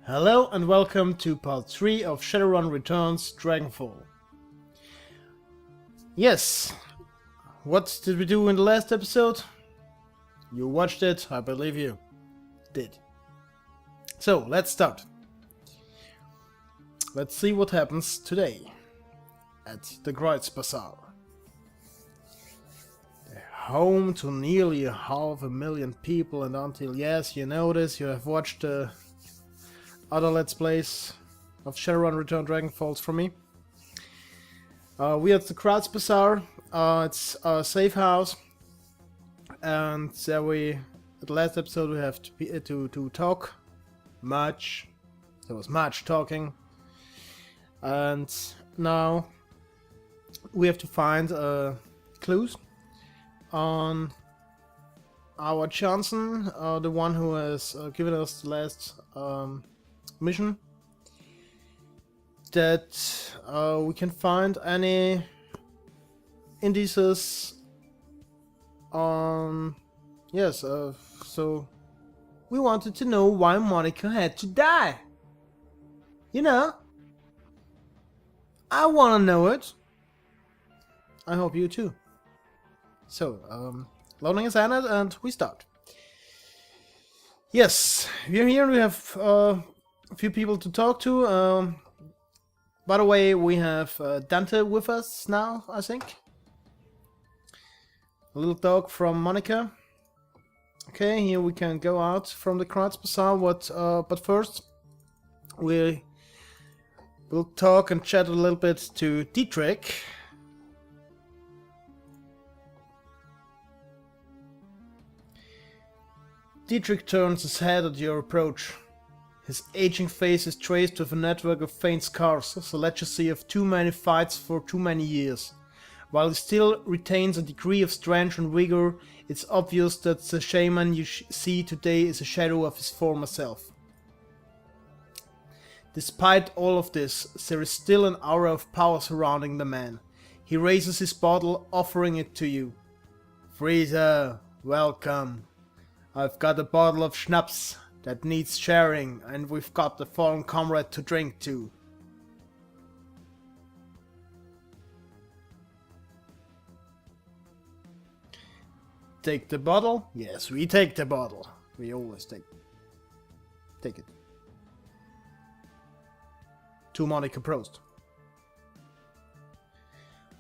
Hello and welcome to part 3 of Shadowrun Returns Dragonfall. Yes, what did we do in the last episode? You watched it, I believe you did. So, let's start. Let's see what happens today at the Bazaar. Home to nearly 500,000 people, and until yes, you know this, you have watched the other Let's Plays of Shadowrun Return Dragonfalls from me. We are at the Bazaar. It's a safe house, and at the last episode we have to talk much. There was much talking, and now we have to find clues on our Johnson, the one who has given us the last mission, that we can find any indices on. Yes, so we wanted to know why Monica had to die. You know, I want to know it. I hope you too. So, loading is ended and we start. Yes, we're here. We have a few people to talk to. By the way, we have Dante with us now, I think. A little dog from Monica. Okay, here we can go out from the Bazaar. But first, we will talk and chat a little bit to Dietrich. Dietrich turns his head at your approach. His aging face is traced with a network of faint scars, the legacy of too many fights for too many years. While he still retains a degree of strength and vigor, it's obvious that the shaman you see today is a shadow of his former self. Despite all of this, there is still an aura of power surrounding the man. He raises his bottle, offering it to you. Frieza, welcome. I've got a bottle of schnapps that needs sharing, and we've got the fallen comrade to drink to. Take the bottle? Yes, we take the bottle. We always take it. To Monica Prost.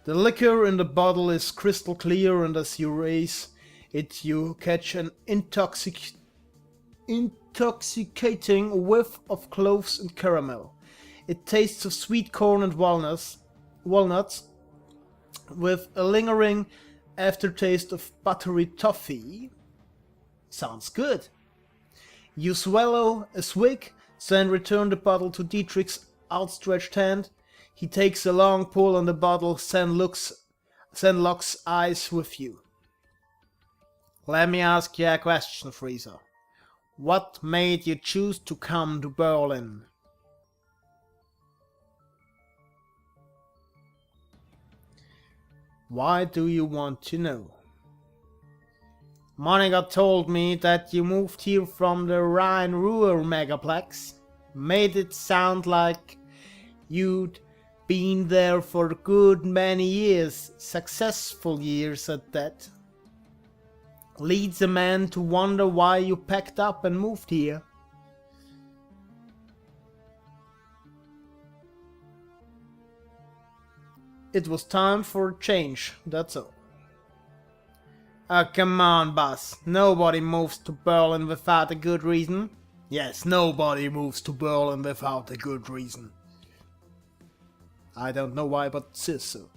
The liquor in the bottle is crystal clear, and as you raise it, you catch an intoxicating whiff of cloves and caramel. It tastes of sweet corn and walnuts, with a lingering aftertaste of buttery toffee. Sounds good. You swallow a swig, then return the bottle to Dietrich's outstretched hand. He takes a long pull on the bottle, then locks eyes with you. Let me ask you a question, Frieza. What made you choose to come to Berlin? Why do you want to know? Monica told me that you moved here from the Rhine-Ruhr megaplex. Made it sound like you'd been there for a good many years, successful years at that. Leads a man to wonder why you packed up and moved here. It was time for a change, that's all. Ah, come on, boss. Nobody moves to Berlin without a good reason. Yes, nobody moves to Berlin without a good reason. I don't know why, but it says so.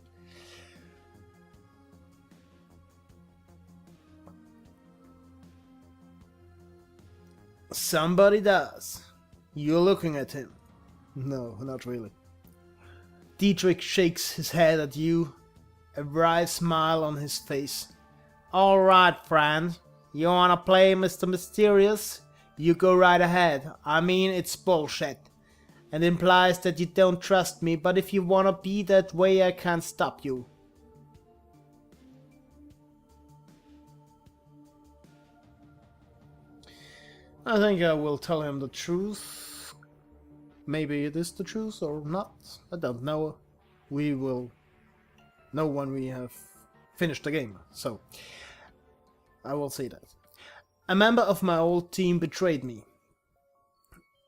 Somebody does. You're looking at him. No, not really. Dietrich shakes his head at you, a wry smile on his face. Alright, friend. You wanna play Mr. Mysterious? You go right ahead. I mean, it's bullshit. And implies that you don't trust me, but if you wanna be that way, I can't stop you. I think I will tell him the truth. maybe it is the truth or not. I don't know. We will know when we have finished the game, so I will say that. A member of my old team betrayed me.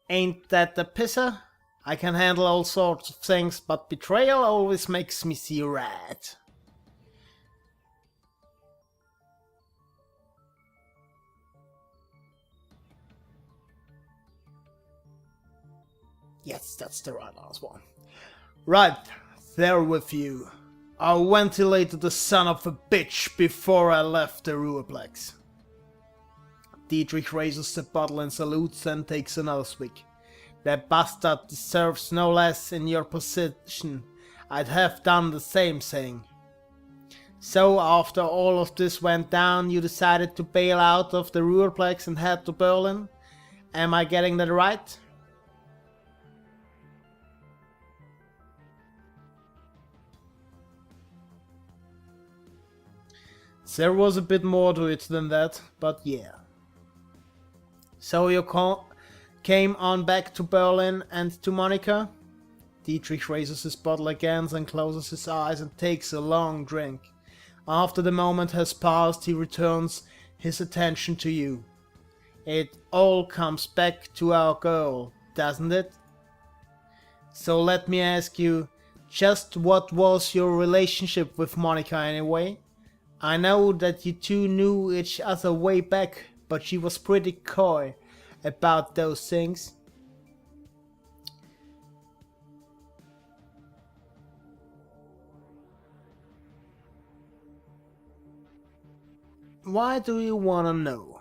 Ain't that the pisser? I can handle all sorts of things, but betrayal always makes me see red. Yes, that's the right last one. Right, there with you. I ventilated the son of a bitch before I left the Ruhrplex. Dietrich raises the bottle and salutes and takes another swig. That bastard deserves no less in your position. I'd have done the same thing. So after all of this went down, you decided to bail out of the Ruhrplex and head to Berlin? Am I getting that right? There was a bit more to it than that, but yeah. So you came on back to Berlin and to Monica? Dietrich raises his bottle again and closes his eyes and takes a long drink. After the moment has passed, he returns his attention to you. It all comes back to our girl, doesn't it? So let me ask you, just what was your relationship with Monica anyway? I know that you two knew each other way back, but she was pretty coy about those things. Why do you wanna know?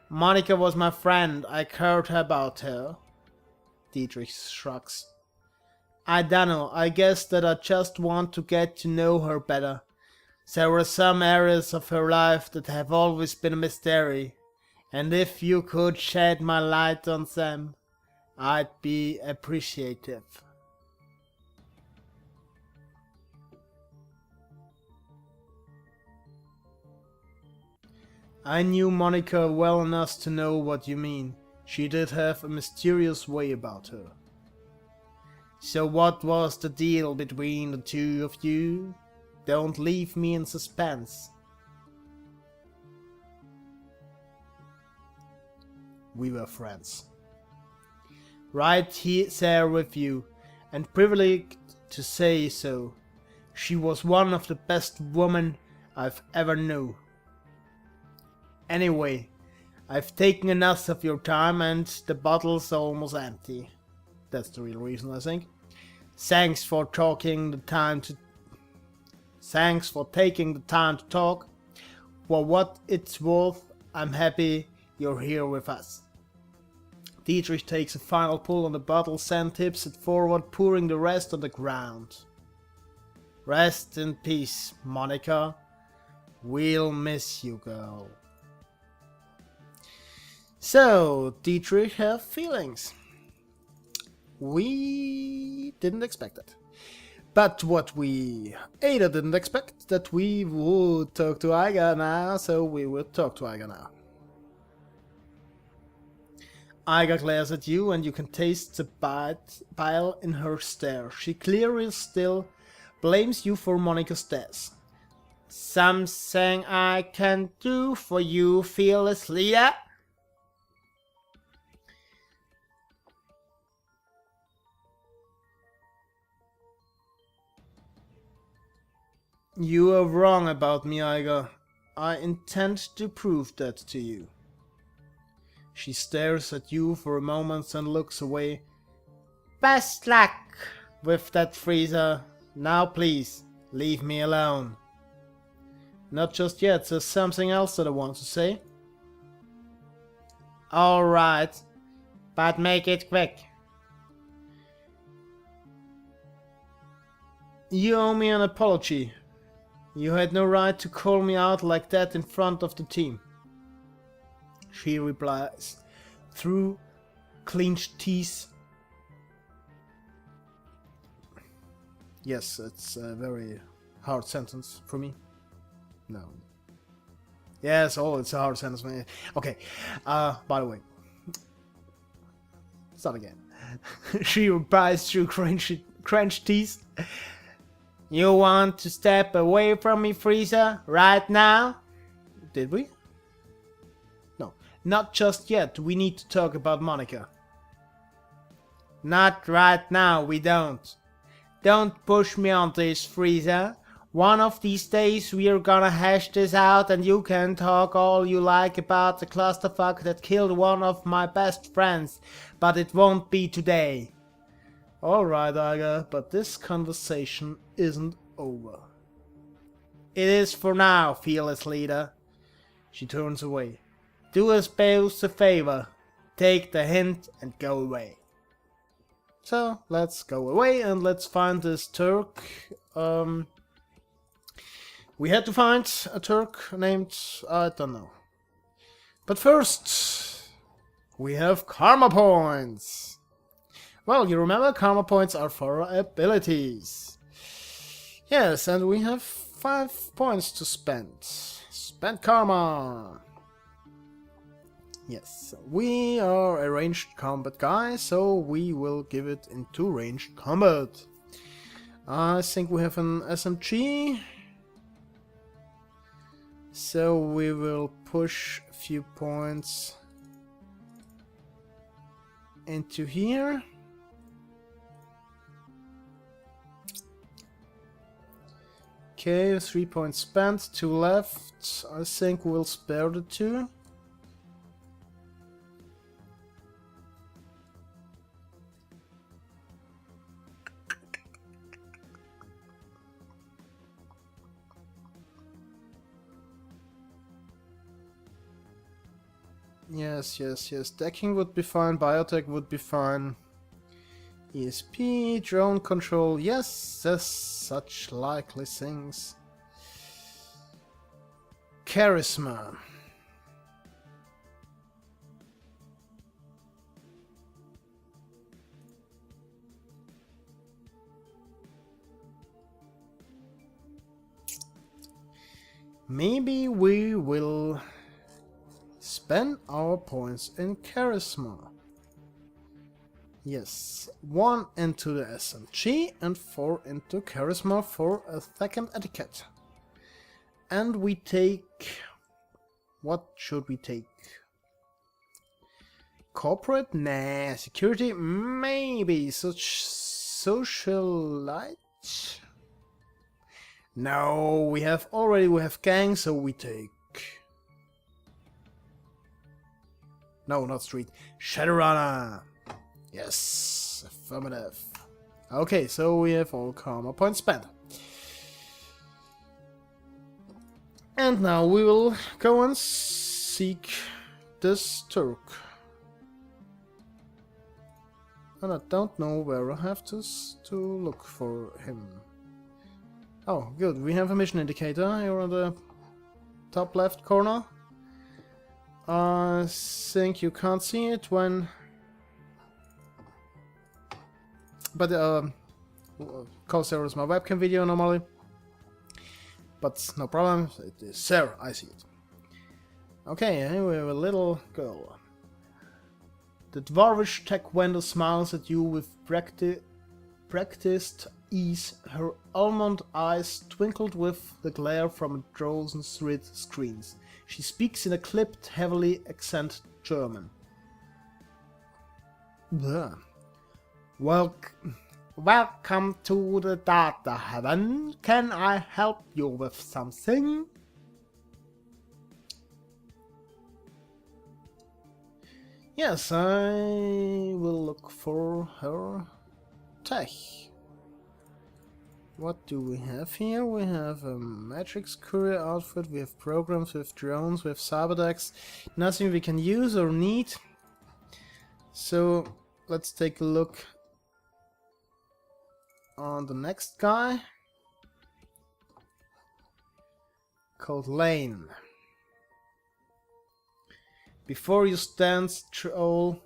Monica was my friend, I cared about her. Dietrich shrugs. I dunno, I guess that I just want to get to know her better. There are some areas of her life that have always been a mystery, and if you could shed my light on them, I'd be appreciative. I knew Monica well enough to know what you mean. She did have a mysterious way about her. So what was the deal between the two of you? Don't leave me in suspense. We were friends. Right here there with you, and privileged to say so. She was one of the best women I've ever known. Anyway, I've taken enough of your time and the bottle's almost empty. That's the real reason, I think. Thanks for taking the time to talk. For what it's worth, I'm happy you're here with us. Dietrich takes a final pull on the bottle, then tips it forward, pouring the rest on the ground. Rest in peace, Monica. We'll miss you, girl. So, Dietrich have feelings. We didn't expect it. But what we either didn't expect, that we would talk to Aiga now, so we will talk to Aiga now. Aiga glares at you and you can taste the bile in her stare. She clearly still blames you for Monica's death. Something I can do for you, fearless leader? You are wrong about me, Aiga. I intend to prove that to you. She stares at you for a moment and looks away. Best luck with that freezer. Now please, leave me alone. Not just yet, there's something else that I want to say. Alright, but make it quick. You owe me an apology. You had no right to call me out like that in front of the team. She replies, through clenched teeth. Yes, it's a very hard sentence for me. No. Yes, it's a hard sentence. Okay, by the way. Start again. She replies through clenched teeth. You want to step away from me, Frieza, right now? Did we? No, not just yet. We need to talk about Monica. Not right now, we don't. Don't push me on this, Frieza. One of these days we're gonna hash this out and you can talk all you like about the clusterfuck that killed one of my best friends, but it won't be today. Alright, Iga, but this conversation isn't over. It is for now, fearless leader. She turns away. Do us both a favor. Take the hint and go away. So, let's go away and let's find this Turk. We had to find a Turk named, I don't know. But first, we have karma points. Well, you remember, karma points are for our abilities. Yes, and we have 5 points to spend. Spend karma. Yes, we are a ranged combat guy, so we will give it into ranged combat. I think we have an SMG. So we will push a few points into here. Okay, 3 points spent, 2 left. I think we'll spare the 2. Yes. Decking would be fine, biotech would be fine. ESP, drone control, yes, there's such likely things. Charisma. Maybe we will spend our points in Charisma. Yes, 1 into the SMG and 4 into Charisma for a second etiquette. And we take... what should we take? Corporate? Nah. Security? Maybe. Socialite? No, we have gang, so we take... no, not street. Shadowrunner! Yes, affirmative. Okay, so we have all karma points spent. And now we will go and seek this Turk. And I don't know where I have to look for him. Oh, good, we have a mission indicator here on the top left corner. I think you can't see it when... but because there is my webcam video normally. But no problem, it is there, I see it. Okay, here we have a little girl. The dwarvish tech vendor smiles at you with practiced ease. Her almond eyes twinkled with the glare from a dozen's red screens. She speaks in a clipped, heavily accented German. Blah. Welcome to the data heaven. Can I help you with something? Yes, I will look for her tech. What do we have here? We have a Matrix courier outfit, we have programs, we have drones, we have cyberdecks. Nothing we can use or need. So let's take a look on the next guy, called Lane. Before you stand troll,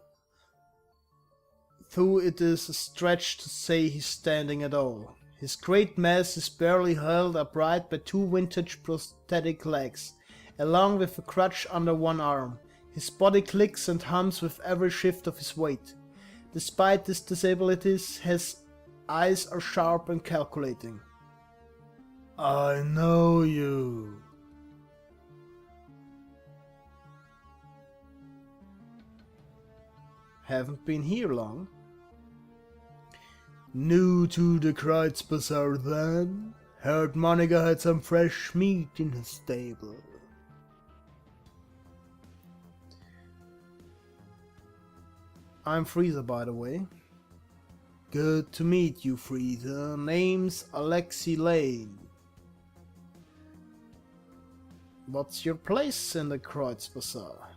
though it is a stretch to say he's standing at all. His great mass is barely held upright by 2 vintage prosthetic legs, along with a crutch under one arm. His body clicks and hums with every shift of his weight. despite his disabilities, his eyes are sharp and calculating. I know you. Haven't been here long. New to the Kreuzbazaar then? Heard Monica had some fresh meat in his stable. I'm Freezer, by the way. Good to meet you, Freezer. Name's Alexi Lane. What's your place in the Kreuzbazaar?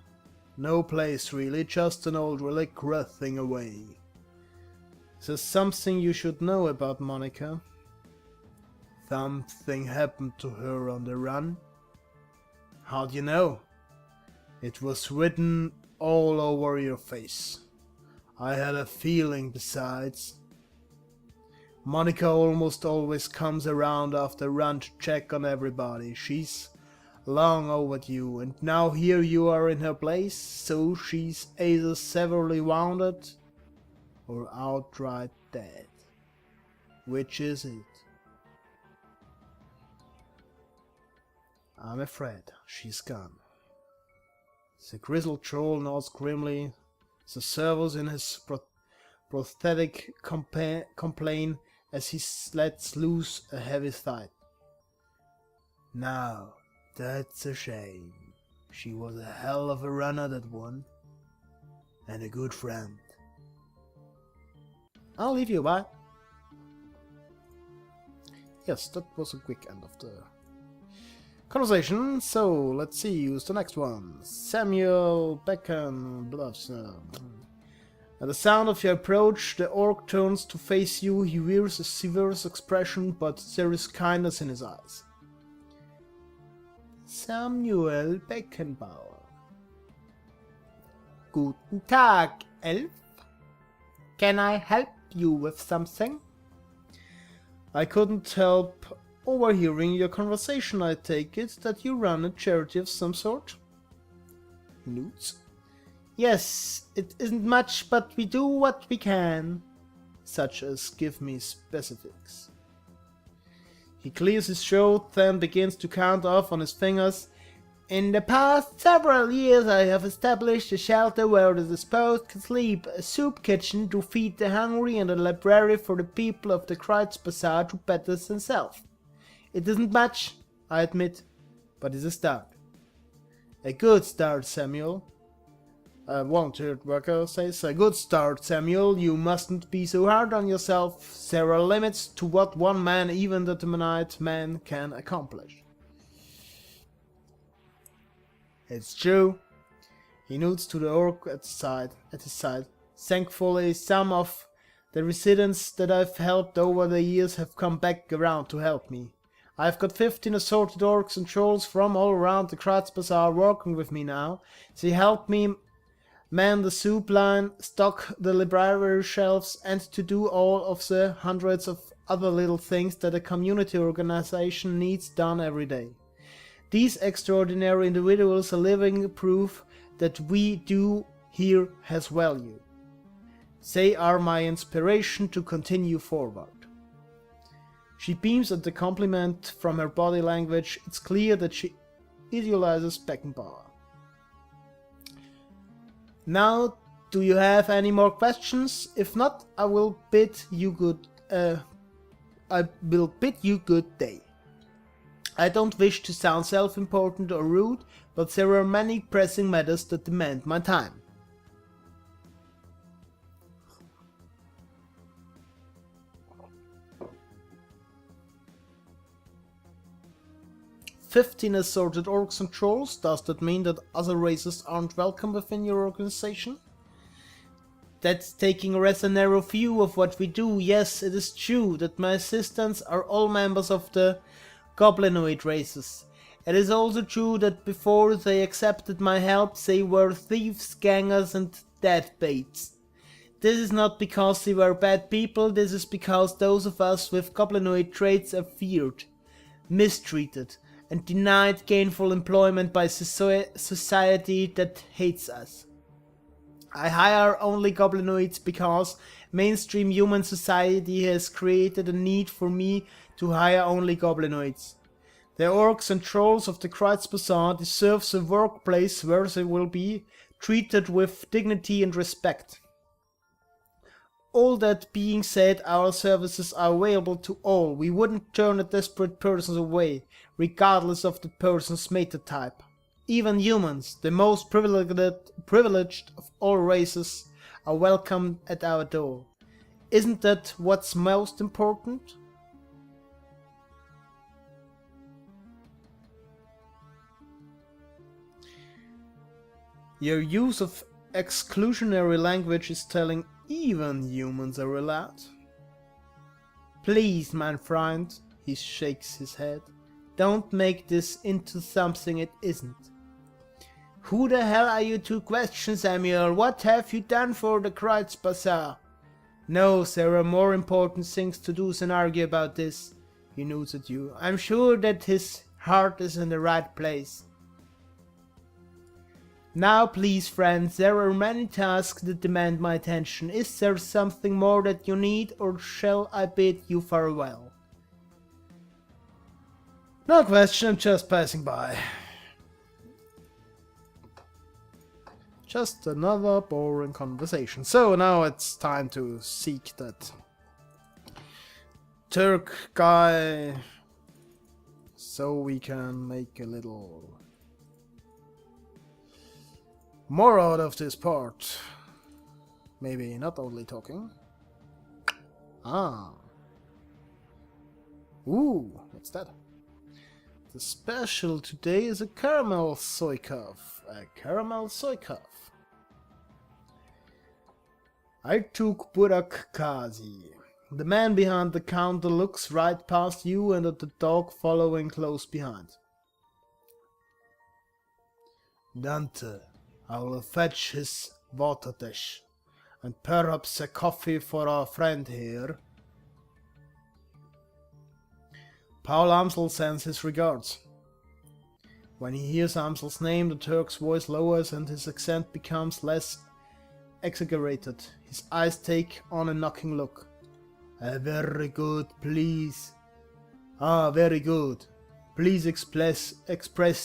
No place really, just an old relic rotting away. Is there something you should know about Monica? Something happened to her on the run. How do you know? It was written all over your face. I had a feeling besides. Monica almost always comes around after run to check on everybody. She's long overdue, and now here you are in her place, so she's either severely wounded or outright dead. Which is it? I'm afraid she's gone. The grizzled troll nods grimly. The servos in his prosthetic complain as he lets loose a heavy sigh. Now, that's a shame. She was a hell of a runner, that one. And a good friend. I'll leave you, bye. Yes, that was a quick end of the conversation. So, let's see, who's the next one? Samuel Becken bluffs. At the sound of your approach, the orc turns to face you. He wears a severe expression, but there is kindness in his eyes. Samuel Beckenbauer. Guten Tag, Elf. Can I help you with something? I couldn't help overhearing your conversation. I take it that you run a charity of some sort? Newts? Yes, it isn't much, but we do what we can. Such as give me specifics. He clears his throat, then begins to count off on his fingers. In the past several years I have established a shelter where the disposed can sleep, a soup kitchen to feed the hungry, and a library for the people of the Kreuzbazaar to better themselves. It isn't much, I admit, but it's a start. A good start, Samuel. A volunteered worker says, a good start, Samuel. You mustn't be so hard on yourself. There are limits to what one man, even the determined man, can accomplish. It's true. He nods to the orc at his side. Thankfully, some of the residents that I've helped over the years have come back around to help me. I've got 15 assorted orcs and trolls from all around the Kreuzbazaar working with me now. They help me man the soup line, stock the library shelves, and to do all of the hundreds of other little things that a community organization needs done every day. These extraordinary individuals are living proof that we do here has value. They are my inspiration to continue forward. She beams at the compliment from her body language. It's clear that she idealizes Beckenbauer. Now, do you have any more questions? If not, I will bid you good day. I don't wish to sound self-important or rude, but there are many pressing matters that demand my time. "15 assorted orcs and trolls? Does that mean that other races aren't welcome within your organization?" That's taking a rather narrow view of what we do. Yes, it is true that my assistants are all members of the goblinoid races. It is also true that before they accepted my help, they were thieves, gangers, and deadbaits. This is not because they were bad people, this is because those of us with goblinoid traits are feared, mistreated, and denied gainful employment by society that hates us. I hire only goblinoids because mainstream human society has created a need for me to hire only goblinoids. The orcs and trolls of the Kreuz Bazaar deserve a workplace where they will be treated with dignity and respect. All that being said, our services are available to all. We wouldn't turn a desperate person away, regardless of the person's meta type. Even humans, the most privileged of all races, are welcome at our door. Isn't that what's most important? Your use of exclusionary language is telling even humans are allowed. Please, my friend, he shakes his head. Don't make this into something it isn't. Who the hell are you to question, Samuel? What have you done for the Kreuz Bazaar? No, there are more important things to do than argue about this. He nods at you. I'm sure that his heart is in the right place. Now please, friends, there are many tasks that demand my attention. Is there something more that you need, or shall I bid you farewell? No question, I'm just passing by. Just another boring conversation. So now it's time to seek that Turk guy, so we can make a little more out of this part. Maybe not only talking. Ah. Ooh, what's that? The special today is a caramel soykov. A caramel soykov. I took Burak Kazi. The man behind the counter looks right past you and at the dog following close behind. Dante, I will fetch his water dish, and perhaps a coffee for our friend here. Paul Amsel sends his regards. When he hears Amsel's name, the Turk's voice lowers and his accent becomes less exaggerated. His eyes take on a knocking look. Very good, please. Very good. Please express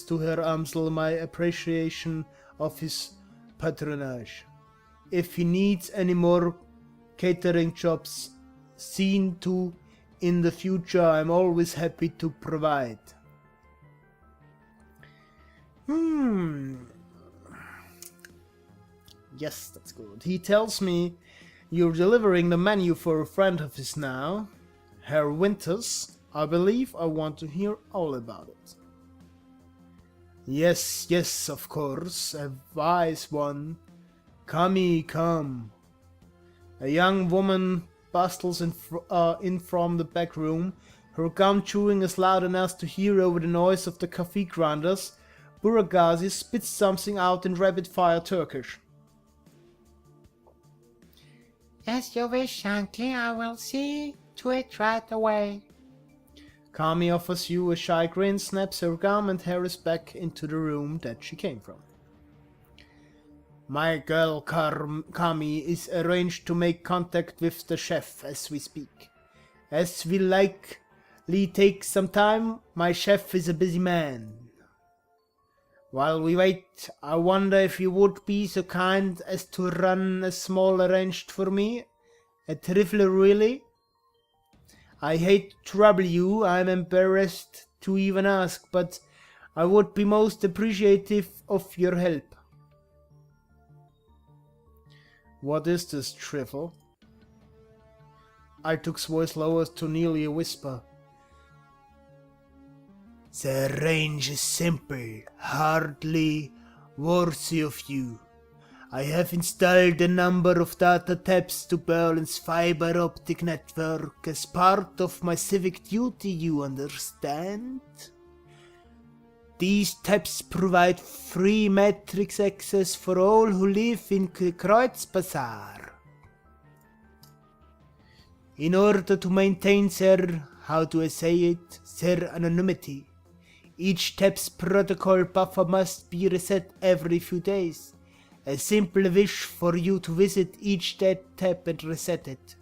to Herr Amsel my appreciation of his patronage. If he needs any more catering jobs seen to in the future, I'm always happy to provide. Yes, that's good. He tells me you're delivering the menu for a friend of his now, Herr Winters. I believe I want to hear all about it. Yes, of course, a wise one. Come. A young woman bustles in from the back room. Her gum chewing is loud enough to hear over the noise of the coffee grinders. Buragazi spits something out in rapid-fire Turkish. As you wish, uncle, I will see to it right away. Kami offers you a shy grin, snaps her gum, and hurries back into the room that she came from. My girl Kami is arranged to make contact with the chef as we speak. As will likely take some time, my chef is a busy man. While we wait, I wonder if you would be so kind as to run a small errand for me? A trifle, really? I hate to trouble you, I'm embarrassed to even ask, but I would be most appreciative of your help. What is this trifle? Artuk's voice lowers to nearly a whisper. The range is simple, hardly worthy of you. I have installed a number of data taps to Berlin's fiber optic network as part of my civic duty, you understand? These taps provide free matrix access for all who live in Kreuz Bazaar. In order to maintain their, their anonymity, each tap's protocol buffer must be reset every few days, A simple wish for you to visit each dead tab and reset it.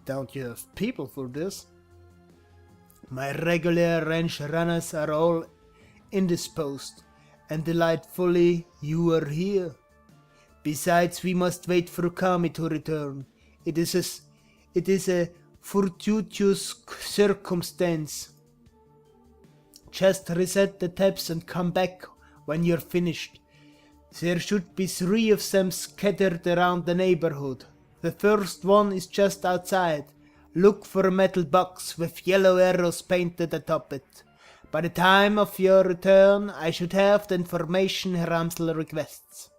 Don't you have people for this? My regular ranch runners are all indisposed, and delightfully you are here. Besides, we must wait for Kami to return. It is a fortuitous circumstance. Just reset the tabs and come back when you're finished. There should be 3 of them scattered around the neighborhood. The first one is just outside. Look for a metal box with yellow arrows painted atop it. By the time of your return, I should have the information Ramsel requests.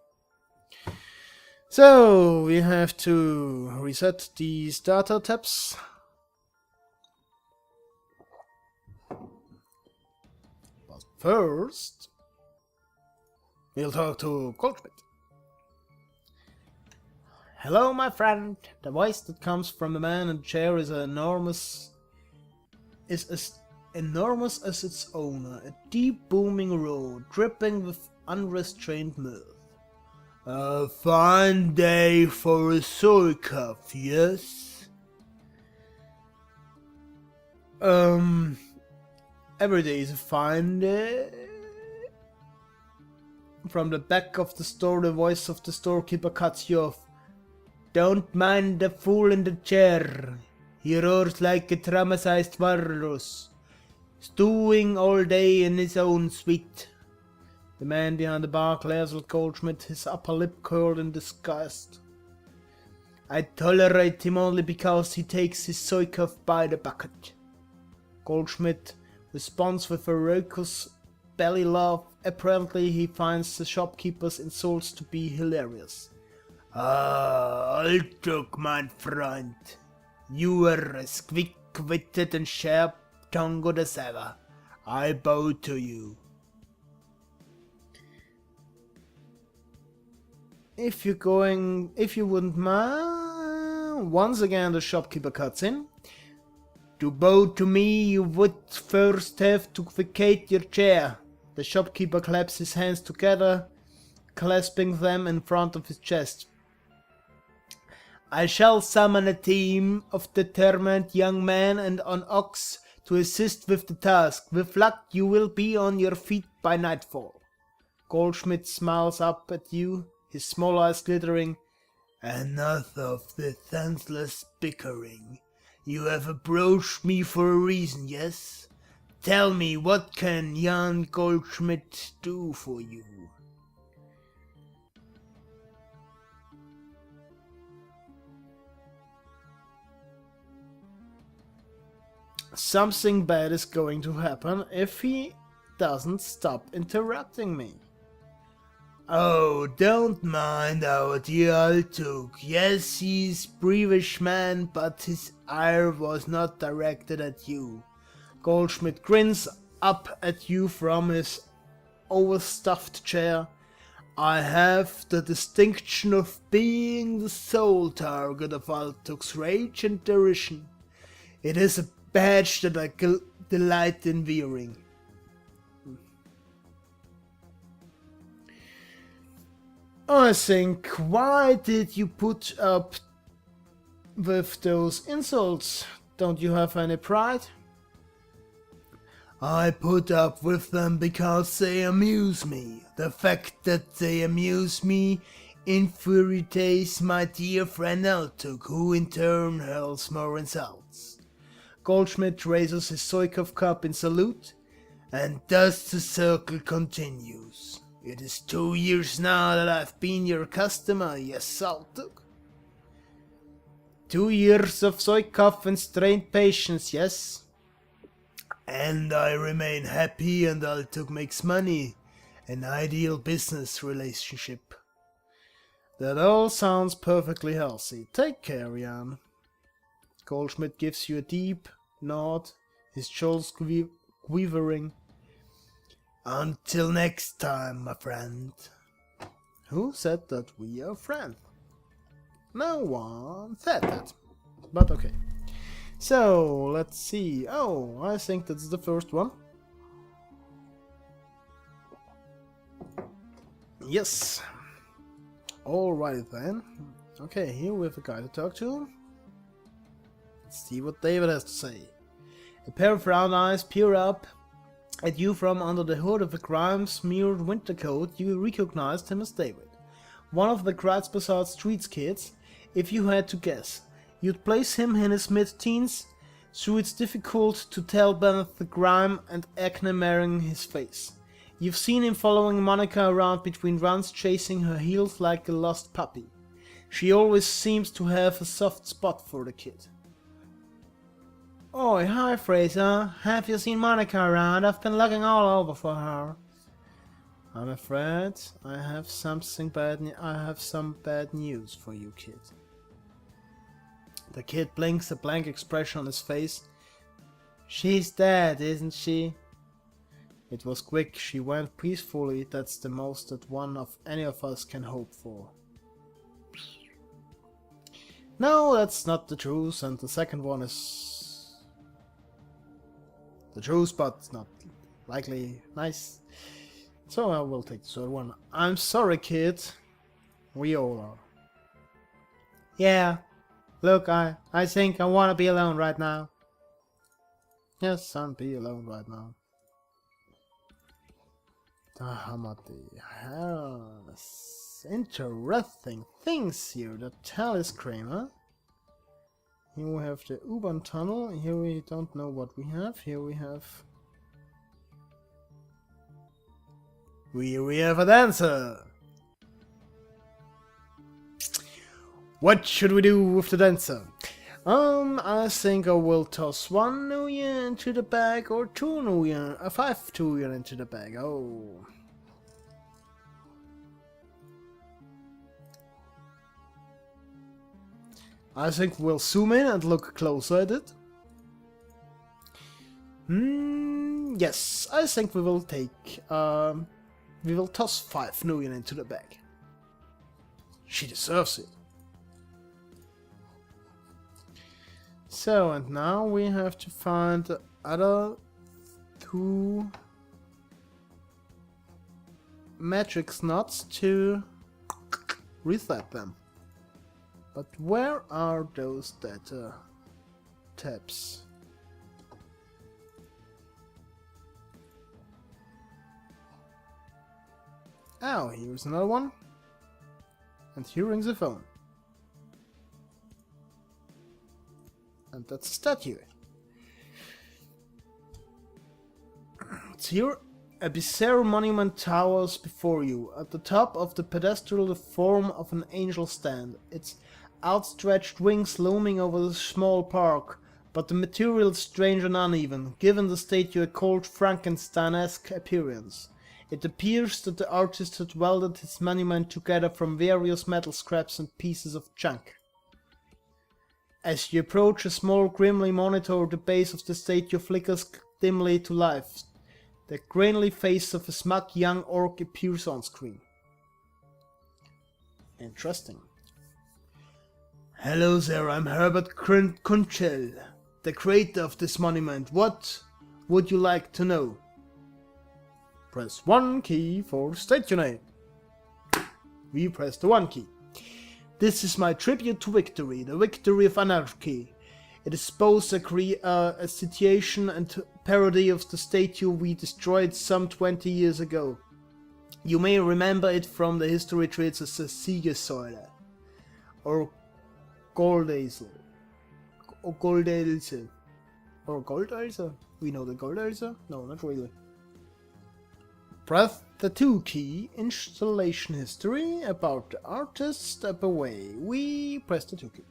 So, we have to reset these data tabs. But first, we'll talk to Goldschmidt. Hello, my friend. The voice that comes from the man in the chair is as enormous as its owner, a deep booming roar, dripping with unrestrained mirth. A fine day for a soy cuff, yes? Every day is a fine day. From the back of the store, the voice of the storekeeper cuts you off. Don't mind the fool in the chair. He roars like a traumatized walrus, stewing all day in his own sweat. The man behind the bar glares at Goldschmidt, his upper lip curled in disgust. I tolerate him only because he takes his soy cuff by the bucket. Goldschmidt responds with a raucous belly laugh. Apparently he finds the shopkeeper's insults to be hilarious. Ah, Altuk, mein Freund. You are as quick-witted and sharp-tongued as ever. I bow to you. If you wouldn't mind... Once again the shopkeeper cuts in. To bow to me, you would first have to vacate your chair. The shopkeeper claps his hands together, clasping them in front of his chest. I shall summon a team of determined young men and an ox to assist with the task. With luck, you will be on your feet by nightfall. Goldschmidt smiles up at you, his small eyes glittering. Enough of the senseless bickering. You have approached me for a reason, yes? Tell me, what can Jan Goldschmidt do for you? Something bad is going to happen if he doesn't stop interrupting me. Oh, don't mind our dear Altuk. Yes, he's a brutish man, but his ire was not directed at you. Goldschmidt grins up at you from his overstuffed chair. I have the distinction of being the sole target of Altuk's rage and derision. It is a badge that I delight in wearing. I think, why did you put up with those insults? Don't you have any pride? I put up with them because they amuse me. The fact that they amuse me infuriates my dear friend Altuk, who in turn hurls more insults. Goldschmidt raises his Soikov cup in salute, and thus the circle continues. It is 2 years now that I've been your customer, yes, Altuk. 2 years of Soikov and strained patience, yes? And I remain happy and Altuk makes money. An ideal business relationship. That all sounds perfectly healthy. Take care, Jan. Goldschmidt gives you a deep nod, his shoulders quivering. Until next time, my friend. Who said that we are friends? No one said that. But okay. So, let's see. Oh, I think that's the first one. Yes. Alright then. Okay, here we have a guy to talk to. Let's see what David has to say. A pair of round eyes peer up at you from under the hood of a grime-smeared winter coat. You recognized him as David. One of the Kreuzbazar Streets kids. If you had to guess, you'd place him in his mid-teens, so it's difficult to tell beneath the grime and acne marring his face. You've seen him following Monica around between runs, chasing her heels like a lost puppy. She always seems to have a soft spot for the kid. Oi, hi Fraser. Have you seen Monica around? I've been looking all over for her. I'm afraid I have some bad news for you, kid. The kid blinks, a blank expression on his face. She's dead, isn't she? It was quick. She went peacefully. That's the most that one of any of us can hope for. No, that's not the truth, and the second one is the truth, but not likely nice. So I will take the third one. I'm sorry, kid. We all are. Yeah. Look, I think I want to be alone right now. Yes, I'll be alone right now. Has interesting things here. The Taliskramer. Here we have the U-Bahn tunnel. Here we don't know what we have. Here we have... We have a dancer! What should we do with the dancer? I think I will toss 1 Nuyen into the bag or 2 Nuyen, 5 Nuyen into the bag. Oh. I think we'll zoom in and look closer at it. Yes, I think we will take, we will toss 5 Nuyen into the bag. She deserves it. So, and now we have to find the other 2 matrix nuts to reset them. But where are those data tabs? Oh, here's another one. And here rings the phone. And that's a statue. It's here. A bizarre monument towers before you. At the top of the pedestal, the form of an angel stand. Its outstretched wings looming over the small park, but the material is strange and uneven, giving the statue a cold Frankenstein-esque appearance. It appears that the artist had welded his monument together from various metal scraps and pieces of junk. As you approach, a small grimly monitor at the base of the statue flickers dimly to life. The grainy face of a smug young orc appears on screen. Interesting. Hello there, I'm Herbert Kunchel, the creator of this monument. What would you like to know? Press 1 key for state your name. We press the 1 key. This is my tribute to victory, the victory of anarchy. It is both a situation and parody of the statue we destroyed some 20 years ago. You may remember it from the history treats as the Siegessäule, or Goldesel, or Goldelse, or Goldelse? We know the Goldelse? No, not really. Press the 2 key, installation history, about the artist, step away. We press the 2 key.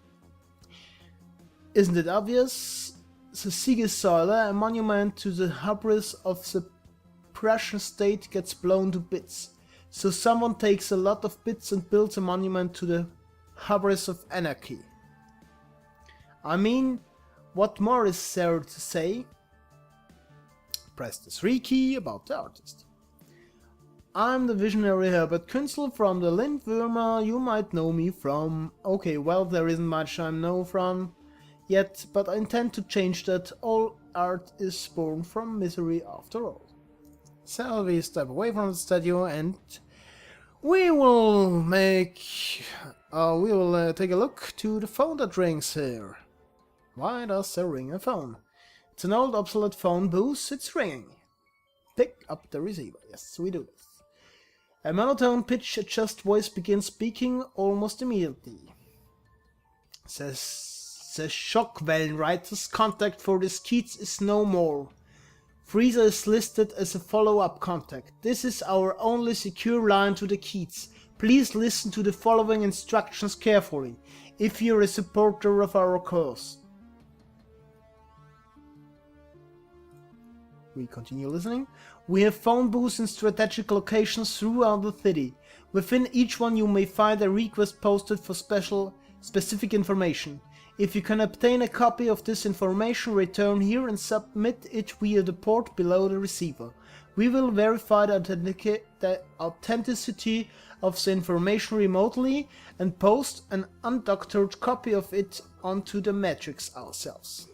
Isn't it obvious? The Siegessäule, a monument to the hubris of the Prussian state, gets blown to bits. So someone takes a lot of bits and builds a monument to the hubris of anarchy. I mean, what more is there to say? Press the 3 key, about the artist. I'm the visionary Herbert Künzel from the Lindwürmer. You might know me from... Okay, well, there isn't much I know from yet, but I intend to change that. All art is born from misery after all. So we step away from the statue and we will take a look to the phone that rings here. Why does there ring a phone? It's an old obsolete phone booth, it's ringing. Pick up the receiver. Yes, we do this. A monotone pitch adjust voice begins speaking almost immediately. Says the Schockwellenreiter's contact for the Skeets is no more. Freezer is listed as a follow-up contact. This is our only secure line to the Keats. Please listen to the following instructions carefully, if you're a supporter of our cause. We continue listening. We have phone booths in strategic locations throughout the city. Within each one you may find a request posted for specific information. If you can obtain a copy of this information, return here and submit it via the port below the receiver. We will verify the authenticity of the information remotely and post an undoctored copy of it onto the matrix ourselves.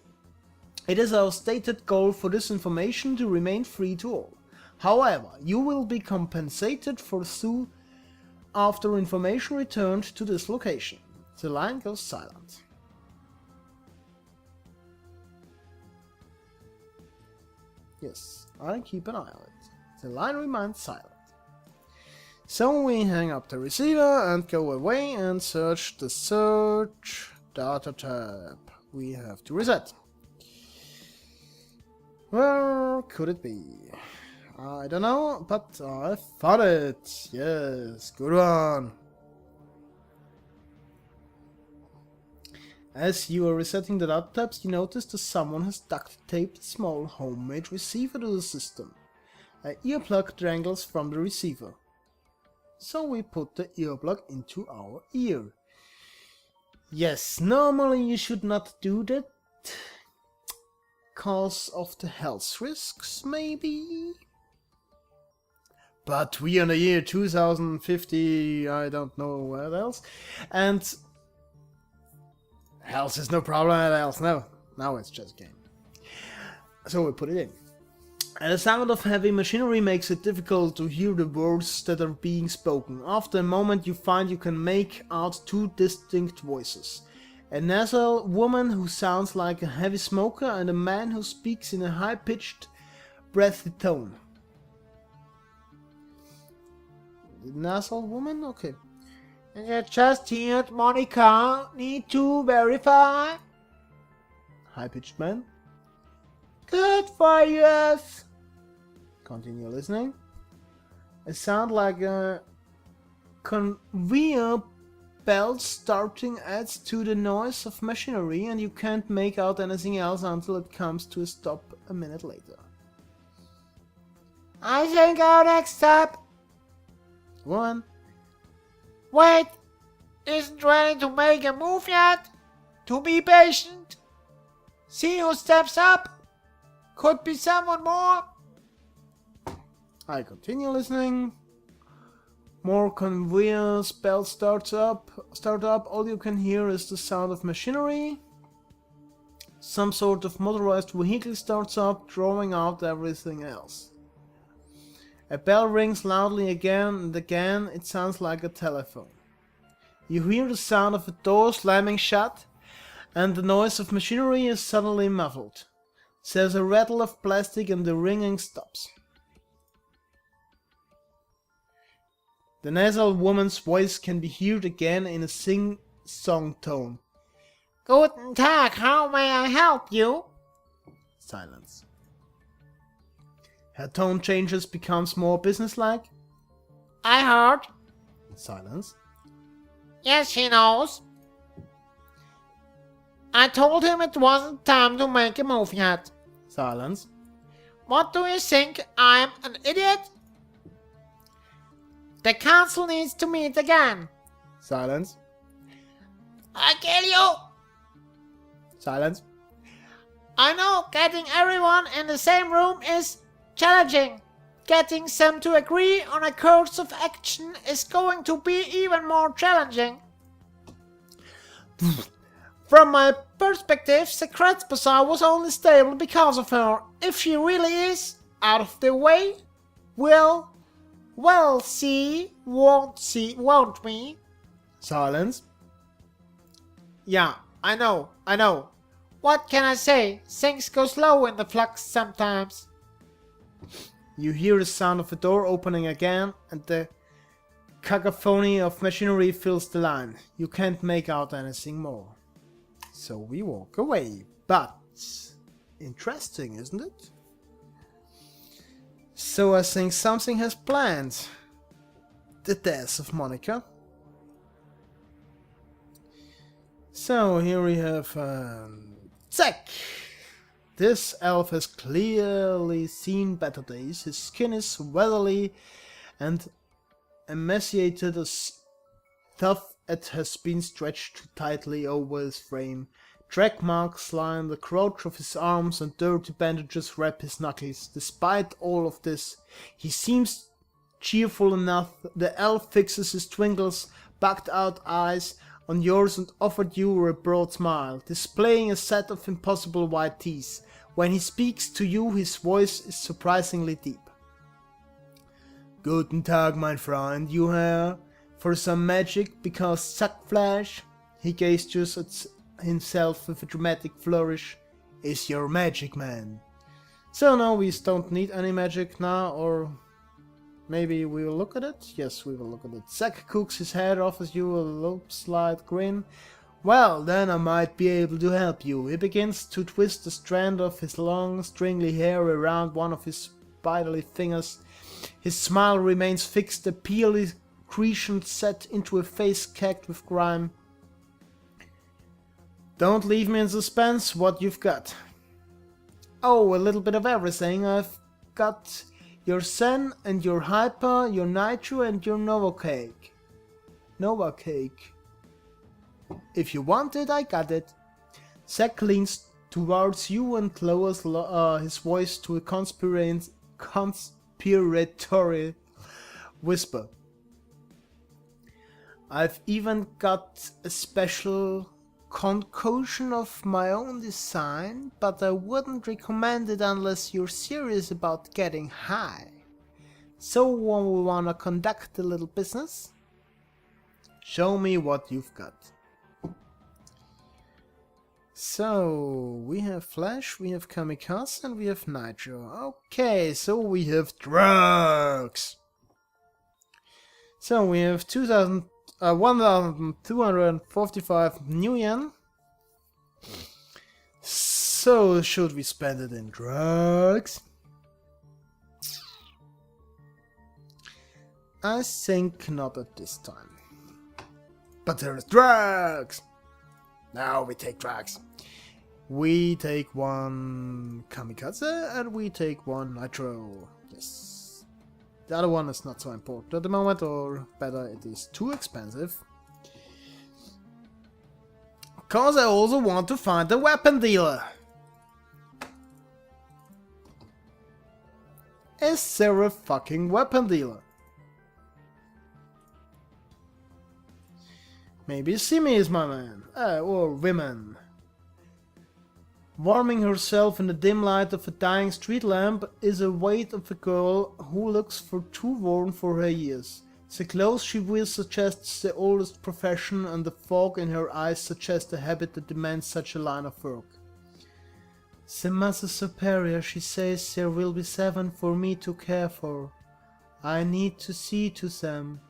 It is our stated goal for this information to remain free to all. However, you will be compensated for soon after information returned to this location. The line goes silent. Yes, I keep an eye on it. The line remains silent. So we hang up the receiver and go away and search the search data tab. We have to reset. Where could it be? I don't know, but I found it. Yes, good one. As you are resetting the data tabs, you notice that someone has duct taped a small homemade receiver to the system. An earplug dangles from the receiver. So we put the earplug into our ear. Yes, normally you should not do that. Cause of the health risks, maybe? But we are in the year 2050, I don't know what else, and health is no problem at else, no. Now it's just a game. So we put it in. And the sound of heavy machinery makes it difficult to hear the words that are being spoken. After a moment you find you can make out two distinct voices. A nasal woman who sounds like a heavy smoker and a man who speaks in a high-pitched, breathy tone. The nasal woman? Okay. And I just heard Monica. Need to verify. High-pitched man. Good for yes. Continue listening. A sound like a conveyor belt starting adds to the noise of machinery, and you can't make out anything else until it comes to a stop a minute later. I think our next stop. One. Wait, isn't ready to make a move yet? To be patient. See who steps up. Could be someone more. I continue listening. More conveyor belt start up. All you can hear is the sound of machinery. Some sort of motorized vehicle starts up, drawing out everything else. A bell rings loudly again and again. It sounds like a telephone. You hear the sound of a door slamming shut, and the noise of machinery is suddenly muffled. There's a rattle of plastic and the ringing stops. The nasal woman's voice can be heard again in a sing-song tone. Guten Tag, how may I help you? Silence. Her tone changes, becomes more businesslike. I heard. Silence. Yes, he knows. I told him it wasn't time to make a move yet. Silence. What do you think? I'm an idiot? The council needs to meet again. Silence. I kill you. Silence. I know getting everyone in the same room is challenging. Getting them to agree on a course of action is going to be even more challenging. From my perspective, the Kratzbazaar was only stable because of her. If she really is out of the way, well, We'll see, won't we? Silence. Yeah, I know. What can I say? Things go slow in the flux sometimes. You hear the sound of a door opening again, and the cacophony of machinery fills the line. You can't make out anything more. So we walk away. But interesting, isn't it? So I think something has planned. The death of Monica. So here we have Zack. This elf has clearly seen better days. His skin is weatherly and emaciated as tough it has been stretched too tightly over his frame. Drag marks line the crotch of his arms and dirty bandages wrap his knuckles. Despite all of this, he seems cheerful enough. The elf fixes his twinkles, bugged out eyes on yours and offered you a broad smile, displaying a set of impossible white teeth. When he speaks to you, his voice is surprisingly deep. Guten Tag, mein Freund, you here for some magic because Zackflash, he gestures at himself with a dramatic flourish, is your magic man. So no, we don't need any magic now, or maybe we will look at it? Yes, we will look at it. Zack cooks his head, offers you a low-slide grin. Well, then I might be able to help you. He begins to twist a strand of his long, stringly hair around one of his spiderly fingers. His smile remains fixed, a peely crescent set into a face caked with grime. Don't leave me in suspense. What you've got? Oh, a little bit of everything. I've got your Zen and your Hyper, your Nitro and your Nova Cake. Nova Cake. If you want it, I got it. Zack leans towards you and lowers his voice to a conspiratory whisper. I've even got a special concoction of my own design, but I wouldn't recommend it unless you're serious about getting high. So when we wanna conduct a little business, show me what you've got. So, we have Flash, we have Kamikaze, and we have Nitro. Okay, so we have drugs! So we have 1,245 new yen. So, should we spend it in drugs? I think not at this time. But there is drugs! Now we take drugs. We take one Kamikaze and we take one Nitro. Yes. The other one is not so important at the moment, or better, it is too expensive. Cause I also want to find a weapon dealer. Is there a fucking weapon dealer? Maybe Simi is my man, or women. Warming herself in the dim light of a dying street lamp is a waif of a girl who looks too worn for her years. The clothes she wears suggests the oldest profession, and the fog in her eyes suggests a habit that demands such a line of work. The Mother Superior, she says, there will be 7 for me to care for. I need to see to them.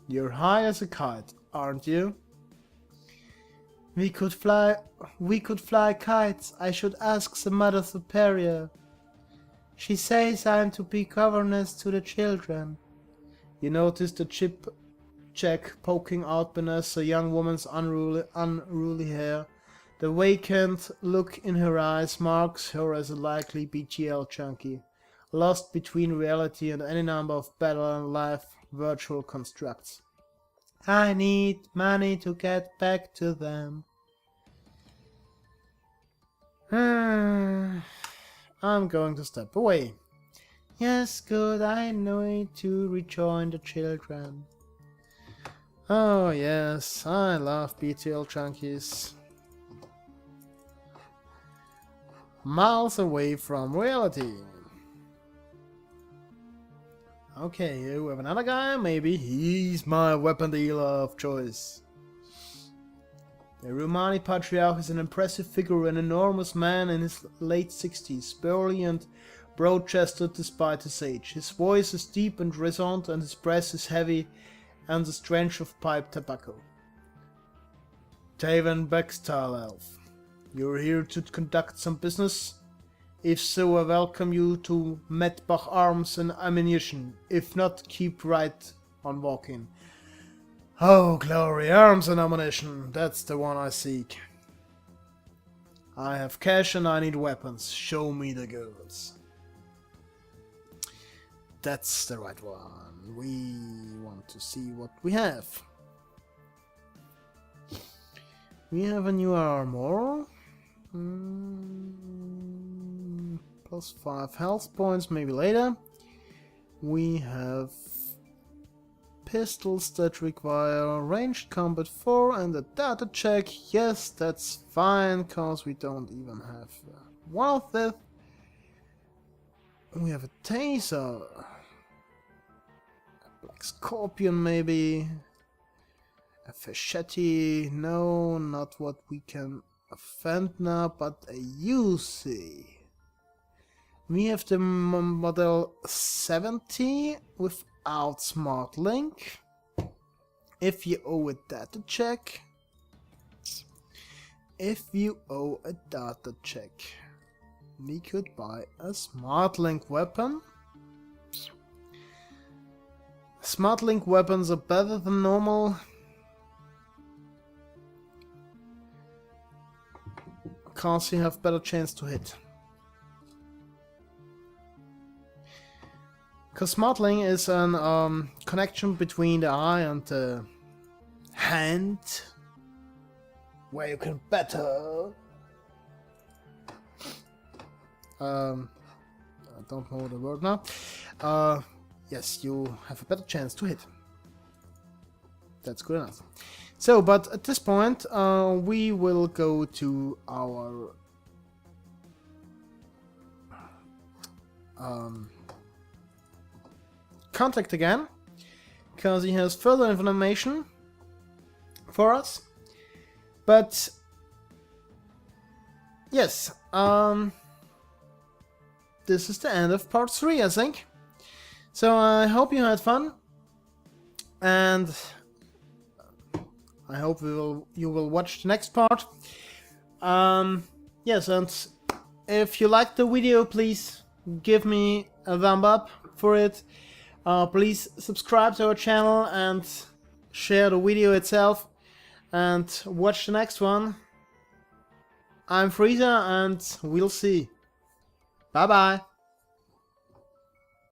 You're high as a kite, aren't you? We could fly kites. I should ask the Mother Superior. She says I'm to be governess to the children. You notice the chip check poking out beneath a young woman's unruly hair. The vacant look in her eyes marks her as a likely BGL junkie, lost between reality and any number of better-than-life virtual constructs. I need money to get back to them. I'm going to step away. Yes, good, I need to rejoin the children. Oh yes, I love BTL junkies. miles away from reality. Okay, here we have another guy. Maybe he's my weapon dealer of choice. The Romani Patriarch is an impressive figure, an enormous man in his late 60s, burly and broad-chested despite his age. His voice is deep and resonant, and his breath is heavy and the stench of pipe tobacco. Taven Beckstyle Elf, you're here to conduct some business? If so, I welcome you to Medbach Arms and Ammunition. If not, keep right on walking. Oh, glory, arms and ammunition, that's the one I seek. I have cash and I need weapons. Show me the girls. That's the right one. We want to see what we have. We have a new armor. Plus 5 health points, maybe later. We have pistols that require ranged combat 4 and a data check. Yes, that's fine, cause we don't even have one of them. We have a taser. A black scorpion maybe. A Fachete. No, not what we can offend now, but a UC. We have the model 70 without smart link. If you owe a data check. If you owe a data check. We could buy a smart link weapon. Smart link weapons are better than normal. Cause you have better chance to hit. Because smartling is an connection between the eye and the hand, where you can better. I don't know the word now. Yes, you have a better chance to hit. That's good enough. So, but at this point, we will go to our contact again, because he has further information for us. But yes, this is the end of part 3, I think. So I hope you had fun, and I hope you will watch the next part. Yes, and if you liked the video, please give me a thumb up for it. Please subscribe to our channel and share the video itself, and watch the next one. I'm Freezer, and we'll see. Bye bye.